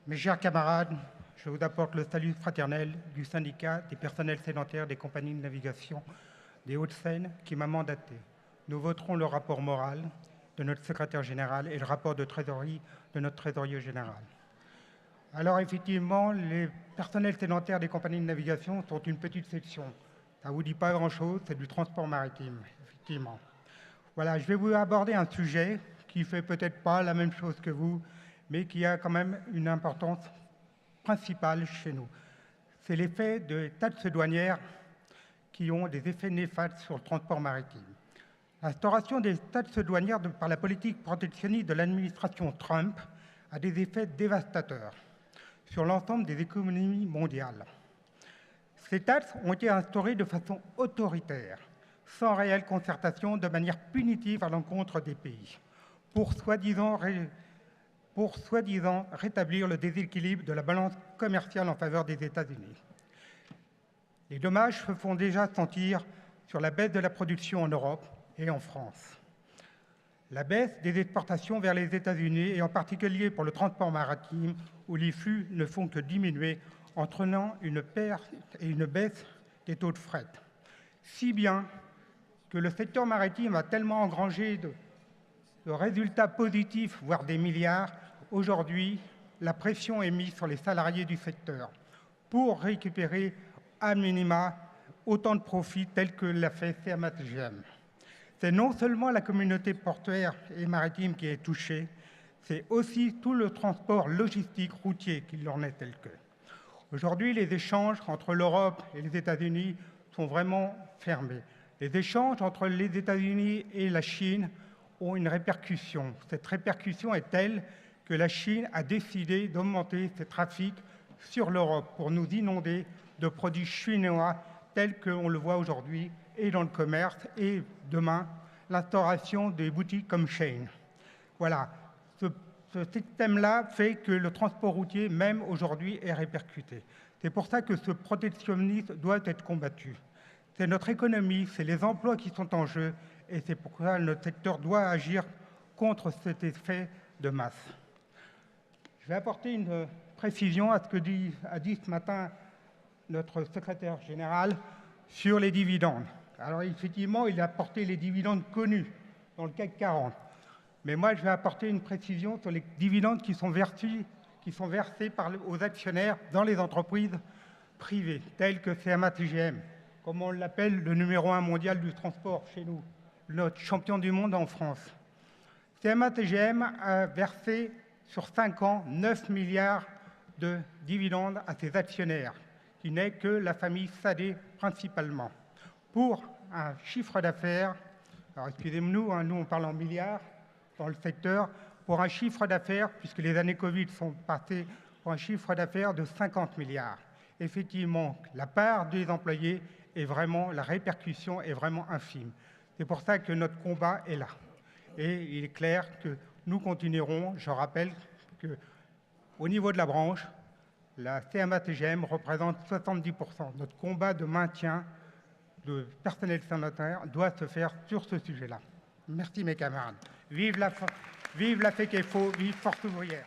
Mes chers camarades, je vous apporte le salut fraternel du syndicat des personnels sédentaires des compagnies de navigation des Hauts-de-Seine qui m'a mandaté. Nous voterons le rapport moral de notre secrétaire général et le rapport de trésorerie de notre trésorier général. Alors effectivement, les personnels sédentaires des compagnies de navigation sont une petite section. Ça ne vous dit pas grand-chose, c'est du transport maritime, effectivement. Voilà, je vais vous aborder un sujet qui ne fait peut-être pas la même chose que vous, mais qui a quand même une importance principale chez nous. C'est l'effet de taxes douanières qui ont des effets néfastes sur le transport maritime. L'instauration des taxes douanières par la politique protectionniste de l'administration Trump a des effets dévastateurs sur l'ensemble des économies mondiales. Ces taxes ont été instaurées de façon autoritaire, sans réelle concertation, de manière punitive à l'encontre des pays, pour soi-disant rétablir le déséquilibre de la balance commerciale en faveur des États-Unis. Les dommages se font déjà sentir sur la baisse de la production en Europe et en France. La baisse des exportations vers les États-Unis, et en particulier pour le transport maritime, où les flux ne font que diminuer, entraînant une perte et une baisse des taux de fret. Si bien que le secteur maritime a tellement engrangé de résultats positifs, voire des milliards, aujourd'hui, la pression est mise sur les salariés du secteur pour récupérer à minima autant de profits tels que l'a fait CMA-CGM. C'est non seulement la communauté portuaire et maritime qui est touchée, c'est aussi tout le transport logistique routier qui en est tel que. Aujourd'hui, les échanges entre l'Europe et les États-Unis sont vraiment fermés. Les échanges entre les États-Unis et la Chine ont une répercussion. Cette répercussion est telle que la Chine a décidé d'augmenter ses trafics sur l'Europe pour nous inonder de produits chinois tels qu'on le voit aujourd'hui et dans le commerce et demain l'instauration des boutiques comme Shein. Voilà, ce système-là fait que le transport routier, même aujourd'hui, est répercuté. C'est pour ça que ce protectionnisme doit être combattu. C'est notre économie, c'est les emplois qui sont en jeu et c'est pourquoi notre secteur doit agir contre cet effet de masse. Je vais apporter une précision à ce que a dit ce matin notre secrétaire général sur les dividendes. Alors effectivement, il a apporté les dividendes connus dans le CAC 40. Mais moi, je vais apporter une précision sur les dividendes qui sont versés aux actionnaires dans les entreprises privées, telles que CMA-CGM, comme on l'appelle le numéro 1 mondial du transport chez nous, notre champion du monde en France. CMA-CGM a versé sur 5 ans 9 milliards de dividendes à ses actionnaires, qui n'est que la famille Sadé principalement, pour un chiffre d'affaires, alors excusez-nous, nous on parle en milliards dans le secteur, pour un chiffre d'affaires, puisque les années Covid sont passées, pour un chiffre d'affaires de 50 milliards. Effectivement, la part des employés est vraiment, la répercussion est vraiment infime. C'est pour ça que notre combat est là. Et il est clair que nous continuerons, je rappelle qu'au niveau de la branche, la CMA-CGM représente 70%. Notre combat de maintien de personnel sédentaire doit se faire sur ce sujet-là. Merci mes camarades. Vive la FECEFO, vive Force ouvrière.